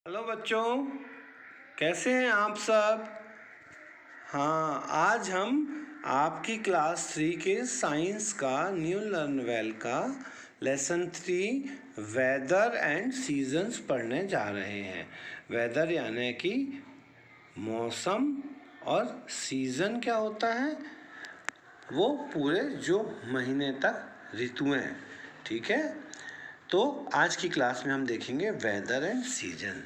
Hello बच्चों, कैसे हैं आप सब। हाँ, आज हम आपकी क्लास 3 के साइंस का न्यू लर्न वेल का लेसन 3 वेदर एंड सीजन्स पढ़ने जा रहे हैं। वेदर यानी कि मौसम, और सीज़न क्या होता है, वो पूरे जो महीने तक ऋतुएं हैं। ठीक है, तो आज की क्लास में हम देखेंगे वेदर एंड सीजन।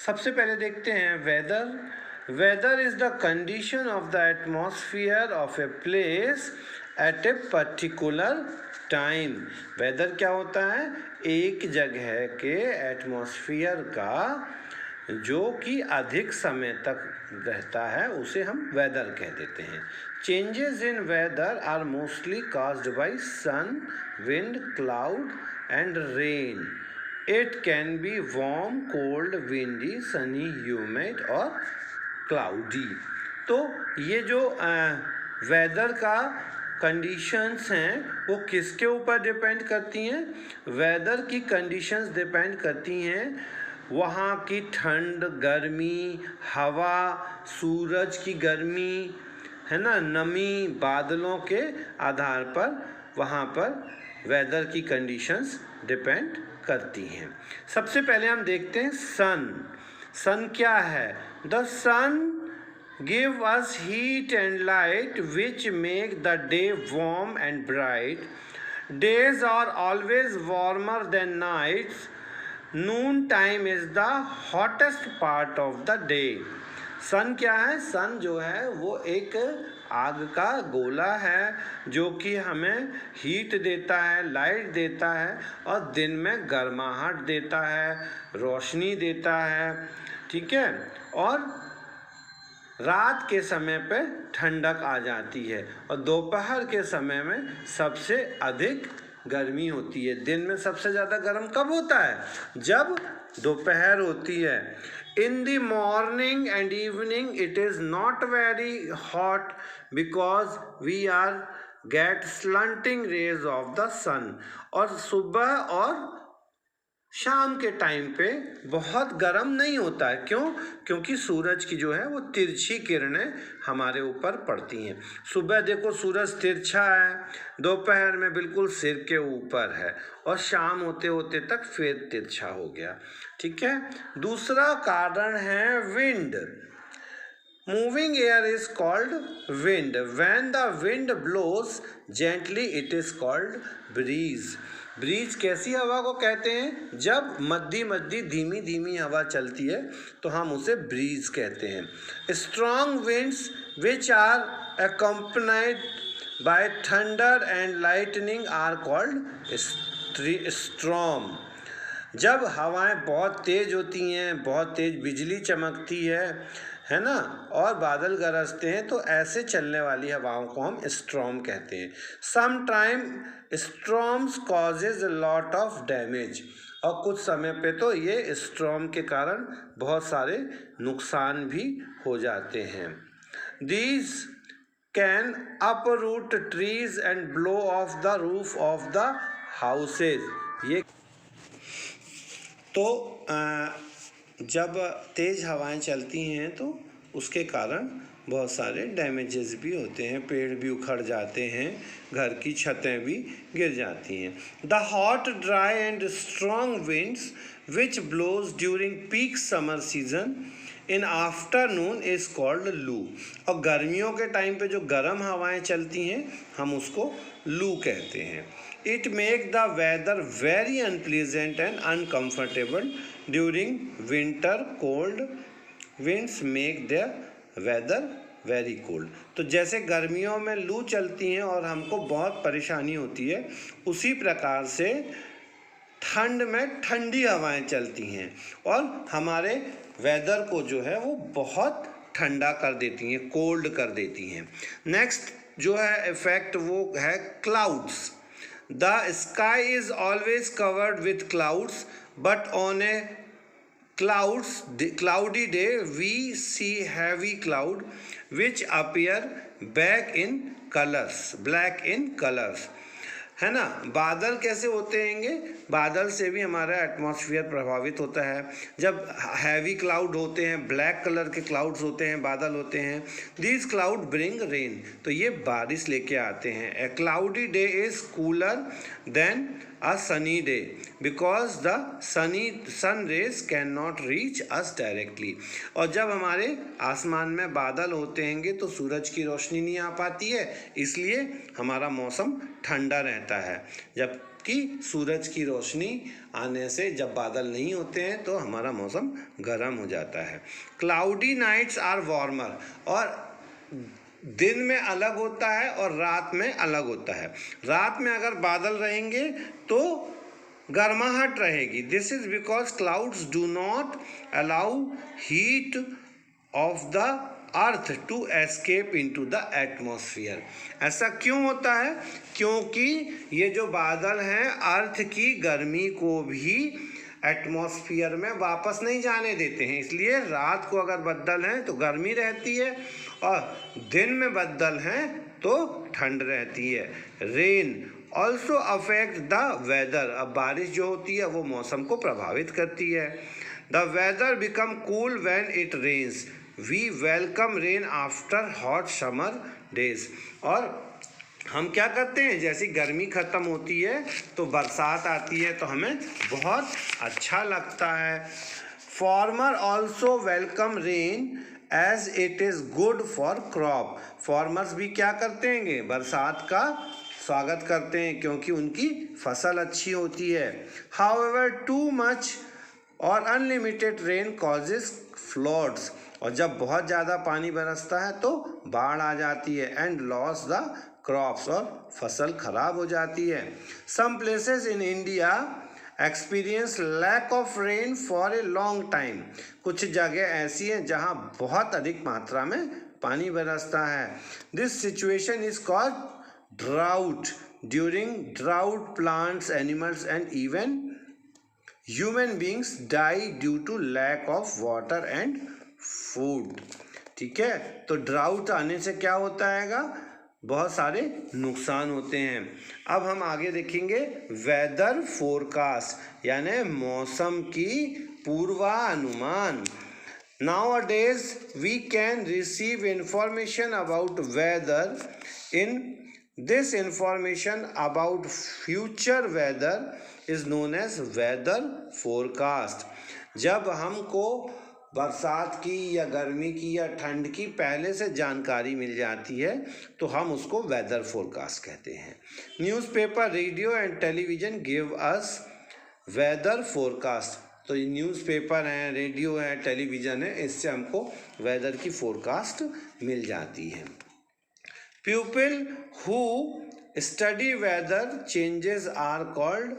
सबसे पहले देखते हैं weather. Weather is the condition of the atmosphere of a place at a particular time. Weather क्या होता है? एक जगह के एटमॉस्फेयर का जो कि अधिक समय तक रहता है उसे हम वेदर कह देते हैं। Changes in weather are mostly caused by sun, wind, cloud and rain. It can be warm, cold, windy, sunny, humid और cloudy। तो ये जो वेदर का कंडीशंस हैं वो किसके ऊपर डिपेंड करती हैं? वेदर की कंडीशंस डिपेंड करती हैं वहाँ की ठंड, गर्मी, हवा, सूरज की गर्मी, है ना, नमी, बादलों के आधार पर वहाँ पर वेदर की कंडीशंस डिपेंड करती हैं। सबसे पहले हम देखते हैं सन। सन क्या है? The sun give us heat and light which make the day warm and bright. Days are always warmer than nights. Noon time is the hottest part of the day. Sun क्या है? सन जो है वो एक आग का गोला है जो कि हमें हीट देता है, लाइट देता है और दिन में गर्माहट देता है, रोशनी देता है। ठीक है, और रात के समय पे ठंडक आ जाती है और दोपहर के समय में सबसे अधिक गर्मी होती है। दिन में सबसे ज़्यादा गर्म कब होता है? जब दोपहर होती है। In the morning and evening it is not very hot because we are get slanting rays of the sun। और सुबह और शाम के टाइम पे बहुत गर्म नहीं होता है। क्यों? क्योंकि सूरज की जो है वो तिरछी किरणें हमारे ऊपर पड़ती हैं। सुबह देखो सूरज तिरछा है, दोपहर में बिल्कुल सिर के ऊपर है और शाम होते होते तक फिर तिरछा हो गया। ठीक है, दूसरा कारण है wind. Moving air is called wind. When the wind blows gently it is called breeze. Breeze कैसी हवा को कहते हैं? जब मद्दी मद्दी धीमी धीमी हवा चलती है तो हम उसे ब्रीज कहते हैं। Strong winds which are accompanied by thunder and lightning are called storm. जब हवाएं बहुत तेज होती हैं, बहुत तेज बिजली चमकती है ना, और बादल गरजते हैं तो ऐसे चलने वाली हवाओं को हम स्ट्रॉम कहते हैं। Some time storms causes a lot of damage. और कुछ समय पे तो ये स्ट्रॉम के कारण बहुत सारे नुकसान भी हो जाते हैं। These can uproot trees and blow of the roof of the houses. ये तो जब तेज़ हवाएं चलती हैं तो उसके कारण बहुत सारे डैमेजेस भी होते हैं, पेड़ भी उखड़ जाते हैं, घर की छतें भी गिर जाती हैं। The hot, dry and strong winds which blows during peak summer season in afternoon is called loo. और गर्मियों के टाइम पे जो गर्म हवाएं चलती हैं हम उसको लू कहते हैं। It make the weather very unpleasant and uncomfortable during winter. Cold winds make the weather very cold। तो जैसे गर्मियों में लू चलती हैं और हमको बहुत परेशानी होती है, उसी प्रकार से ठंड में ठंडी हवाएं चलती हैं और हमारे वेदर को जो है वो बहुत ठंडा कर देती हैं, कोल्ड कर देती हैं। नेक्स्ट जो है इफेक्ट वो है clouds. The sky is always covered with clouds, but on a cloudy day we see heavy cloud which appear black in colors. है ना। बादल कैसे होते हैंगे, बादल से भी हमारा एटमॉस्फेयर प्रभावित होता है। जब हैवी क्लाउड होते हैं, ब्लैक कलर के क्लाउड्स होते हैं, बादल होते हैं, दीज क्लाउड ब्रिंग रेन, तो ये बारिश लेके आते हैं। A cloudy day is cooler than a sunny day because the sun rays cannot reach us directly। और जब हमारे आसमान में बादल होते हैंगे तो सूरज की रोशनी नहीं आ पाती है, इसलिए हमारा मौसम ठंडा रहता है। जबकि सूरज की रोशनी आने से जब बादल नहीं होते हैं तो हमारा मौसम गर्म हो जाता है। क्लाउडी नाइट्स आर वार्मर, और दिन में अलग होता है और रात में अलग होता है। रात में अगर बादल रहेंगे तो गर्माहट रहेगी। This is because clouds do not allow heat of the earth to escape into the atmosphere. ऐसा क्यों होता है, क्योंकि ये जो बादल हैं अर्थ की गर्मी को भी एटमॉस्फेयर में वापस नहीं जाने देते हैं, इसलिए रात को अगर बादल हैं तो गर्मी रहती है और दिन में बादल हैं तो ठंड रहती है। Rain also affect the weather, अब बारिश जो होती है वो मौसम को प्रभावित करती है। The weather become cool when it rains, we welcome rain after hot summer days. और हम क्या करते हैं, जैसी गर्मी ख़त्म होती है तो बरसात आती है तो हमें बहुत अच्छा लगता है। Farmer also welcome rain as it is good for crop, farmers भी क्या करते हैं, बरसात का स्वागत करते हैं क्योंकि उनकी फसल अच्छी होती है। हाउएवर टू मच और अनलिमिटेड रेन कॉजेज फ्लड्स, और जब बहुत ज़्यादा पानी बरसता है तो बाढ़ आ जाती है। एंड लॉस द क्रॉप्स, और फसल खराब हो जाती है। Some places in India experience lack of rain for a long time, कुछ जगह ऐसी हैं जहां बहुत अधिक मात्रा में पानी बरसता है। This situation is called drought. During drought plants, animals and even human beings die due to lack of water and food. ठीक है, तो ड्राउट आने से क्या होता हैगा, बहुत सारे नुकसान होते हैं। अब हम आगे देखेंगे वेदर फोरकास्ट, यानी मौसम की पूर्वानुमान। Nowadays we can receive information about weather. In this information about future weather is known as weather forecast। जब हमको बरसात की या गर्मी की या ठंड की पहले से जानकारी मिल जाती है तो हम उसको वेदर फोरकास्ट कहते हैं। Newspaper, radio and television give us whether forecast, तो ये न्यूज़पेपर हैं, रेडियो है, टेलीविज़न है, इससे हमको वेदर की फोरकास्ट मिल जाती है। People who study weather changes are called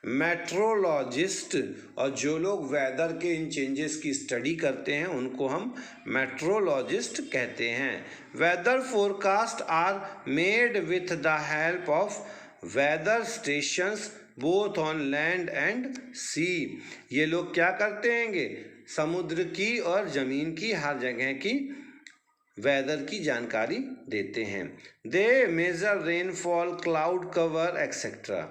meteorologist, और जो लोग वेदर के इन चेंजेस की स्टडी करते हैं उनको हम मेट्रोलॉजिस्ट कहते हैं। Weather forecasts are made with the help of weather stations both on land and sea. ये लोग क्या करते हैंगे, समुद्र की और ज़मीन की हर जगह की वेदर की जानकारी देते हैं। They measure rainfall, cloud cover etcetera.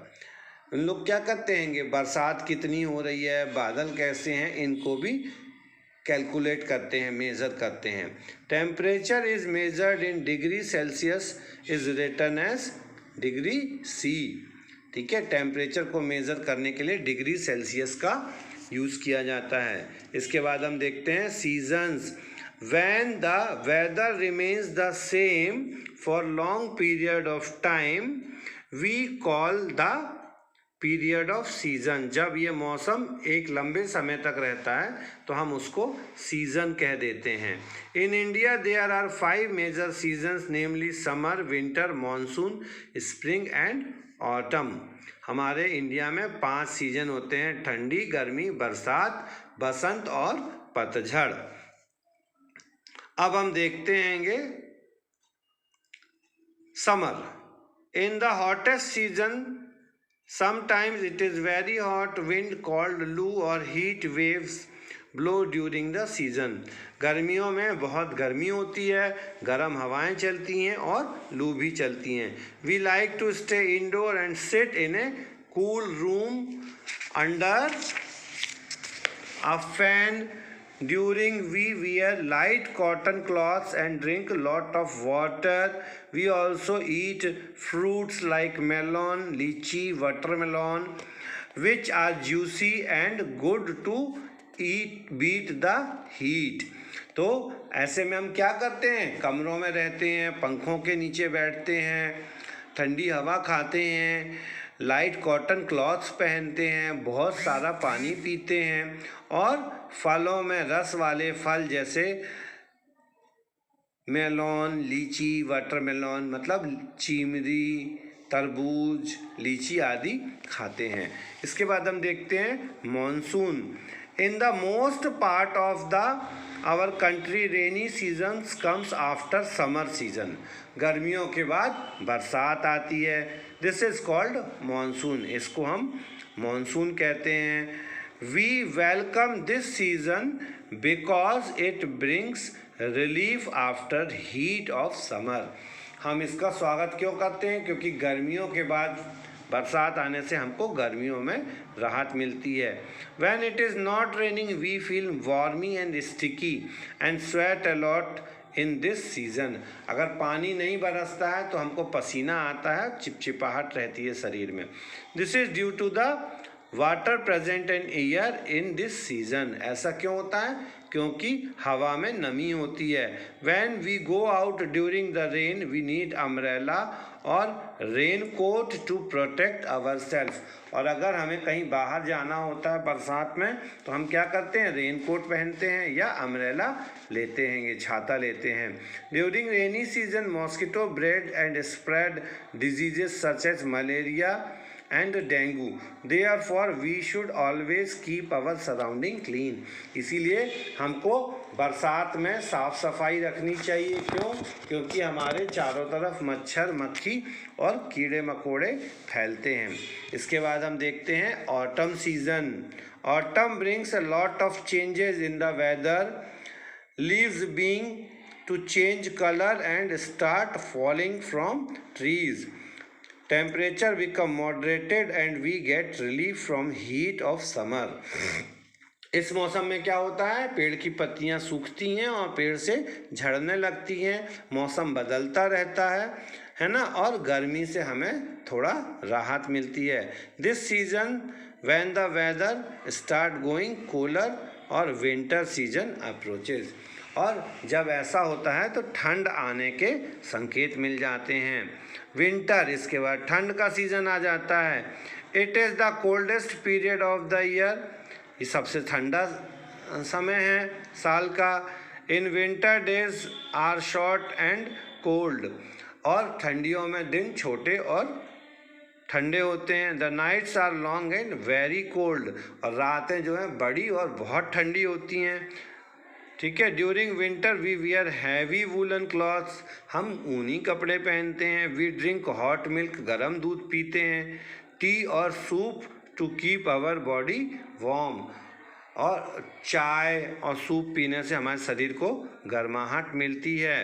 उन लोग क्या करते हैंगे, बरसात कितनी हो रही है, बादल कैसे हैं, इनको भी कैलकुलेट करते हैं, मेज़र करते हैं। Temperature is measured in degree Celsius is written as degree C. ठीक है, टेम्परेचर को मेज़र करने के लिए डिग्री सेल्सियस का यूज़ किया जाता है। इसके बाद हम देखते हैं seasons. When the weather remains the same for long period of time we call the period of season. जब ये मौसम एक लंबे समय तक रहता है तो हम उसको सीजन कह देते हैं। In India there are 5 major seasons, namely summer, winter, monsoon, spring and autumn. हमारे इंडिया में 5 सीजन होते हैं, ठंडी, गर्मी, बरसात, बसंत और पतझड़। अब हम देखते हैंगे summer. In the hottest season sometimes it is very hot, wind called loo or heat waves blow during the season. गर्मियों में बहुत गर्मी होती है, गर्म हवाएं चलती हैं और लू भी चलती हैं। We like to stay indoor and sit in a cool room under a fan. During we wear light cotton cloths and drink lot of water. We also eat fruits like melon, lychee, watermelon, which are juicy and good to eat beat the heat. तो ऐसे में हम क्या करते हैं, कमरों में रहते हैं, पंखों के नीचे बैठते हैं, ठंडी हवा खाते हैं, लाइट कॉटन क्लॉथ्स पहनते हैं, बहुत सारा पानी पीते हैं और फलों में रस वाले फल जैसे मेलोन, लीची, वाटरमेलोन मतलब चीमरी, तरबूज, लीची आदि खाते हैं। इसके बाद हम देखते हैं monsoon. In the most part of the our country rainy seasons comes after summer season. गर्मियों के बाद बरसात आती है। This is called monsoon. इसको हम मॉनसून कहते हैं। We welcome this season because it brings relief after heat of summer. हम इसका स्वागत क्यों करते हैं? क्योंकि गर्मियों के बाद बरसात आने से हमको गर्मियों में राहत मिलती है। When it is not raining, we feel warmy and sticky and sweat a lot in this season. अगर पानी नहीं बरसता है तो हमको पसीना आता है, चिपचिपाहट रहती है शरीर में। This is due to the water present in air in this season. ऐसा क्यों होता है? क्योंकि हवा में नमी होती है। When we go out during the rain, we need umbrella और rain coat to protect our self. और अगर हमें कहीं बाहर जाना होता है बरसात में तो हम क्या करते हैं, रेन कोट पहनते हैं या अम्ब्रेला लेते हैं, ये छाता लेते हैं। During rainy season mosquito breed and spread diseases such as malaria and dengue. Therefore we should always keep our surrounding clean. इसीलिए हमको बरसात में साफ सफाई रखनी चाहिए। क्यों? क्योंकि हमारे चारों तरफ मच्छर, मक्खी और कीड़े मकोड़े फैलते हैं। इसके बाद हम देखते हैं autumn season. Autumn brings a lot of changes in the weather. Leaves being to change color and start falling from trees. Temperature become moderated and we get relief from heat of summer. इस मौसम में क्या होता है, पेड़ की पत्तियां सूखती हैं और पेड़ से झड़ने लगती हैं, मौसम बदलता रहता है ना, और गर्मी से हमें थोड़ा राहत मिलती है। This season when the weather start going cooler और विंटर सीजन अप्रोचेज। और जब ऐसा होता है तो ठंड आने के संकेत मिल जाते हैं। विंटर, इसके बाद ठंड का सीजन आ जाता है। It is the coldest period of the year. ये सबसे ठंडा समय है साल का। In winter days are short and cold. और ठंडियों में दिन छोटे और ठंडे होते हैं। The nights are long and very cold. और रातें जो हैं बड़ी और बहुत ठंडी होती हैं। ठीक है। During winter we wear heavy woollen clothes. हम ऊनी कपड़े पहनते हैं। वी ड्रिंक हॉट मिल्क, गर्म दूध पीते हैं। टी और soup to keep our body warm. और चाय और सूप पीने से हमारे शरीर को गर्माहट मिलती है।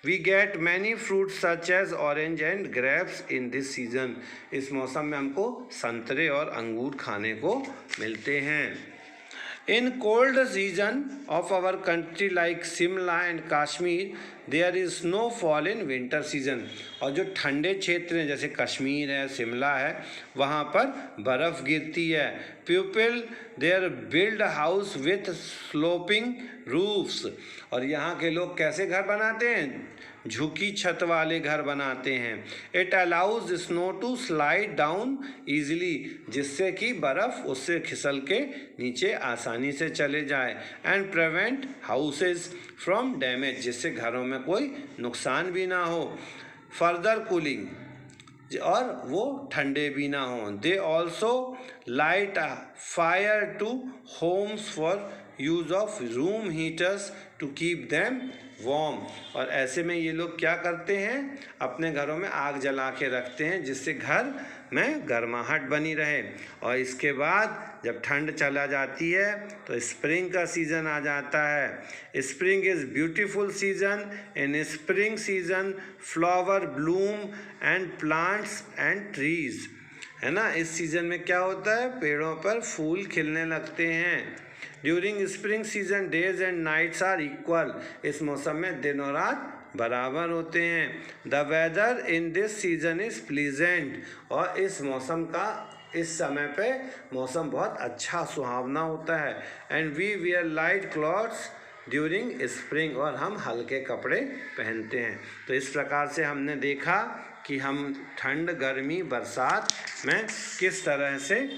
We get many fruits such as orange and grapes in this season. इस मौसम में हमको संतरे और अंगूर खाने को मिलते हैं। In cold season of our country like Shimla and Kashmir, there is snowfall in winter season. और जो ठंडे क्षेत्र हैं जैसे कश्मीर है, शिमला है, वहाँ पर बर्फ़ गिरती है। People there build house with sloping roofs. और यहाँ के लोग कैसे घर बनाते हैं? झुकी छत वाले घर बनाते हैं। It allows snow to slide down easily, जिससे कि बर्फ़ उससे खिसल के नीचे आसानी से चले जाए। And prevent houses from damage, जिससे घरों में कोई नुकसान भी ना हो। फर्दर कूलिंग, और वो ठंडे भी ना हों। They also light a fire to homes for use of room heaters to keep them warm। और ऐसे में ये लोग क्या करते हैं, अपने घरों में आग जला के रखते हैं जिससे घर में गर्माहट बनी रहे। और इसके बाद जब ठंड चला जाती है तो स्प्रिंग का सीज़न आ जाता है। Spring is beautiful season. In spring season flower Bloom and plants and trees, है ना। इस सीज़न में क्या होता है, पेड़ों पर फूल खिलने लगते हैं। During spring season days and nights are equal. इस मौसम में दिन और रात बराबर होते हैं। The weather in this season is pleasant. और इस मौसम का, इस समय पे मौसम बहुत अच्छा सुहावना होता है। And we wear light clothes during spring. और हम हल्के कपड़े पहनते हैं। तो इस प्रकार से हमने देखा कि हम ठंड, गर्मी, बरसात में किस तरह से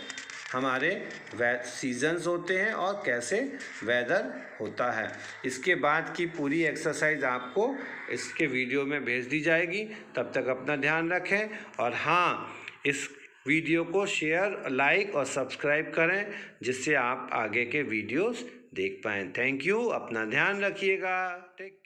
हमारे सीजन्स होते हैं और कैसे वेदर होता है। इसके बाद की पूरी एक्सरसाइज आपको इसके वीडियो में भेज दी जाएगी। तब तक अपना ध्यान रखें। और हाँ, इस वीडियो को शेयर, लाइक और सब्सक्राइब करें जिससे आप आगे के वीडियोस देख पाएँ। Thank you. अपना ध्यान रखिएगा। टेक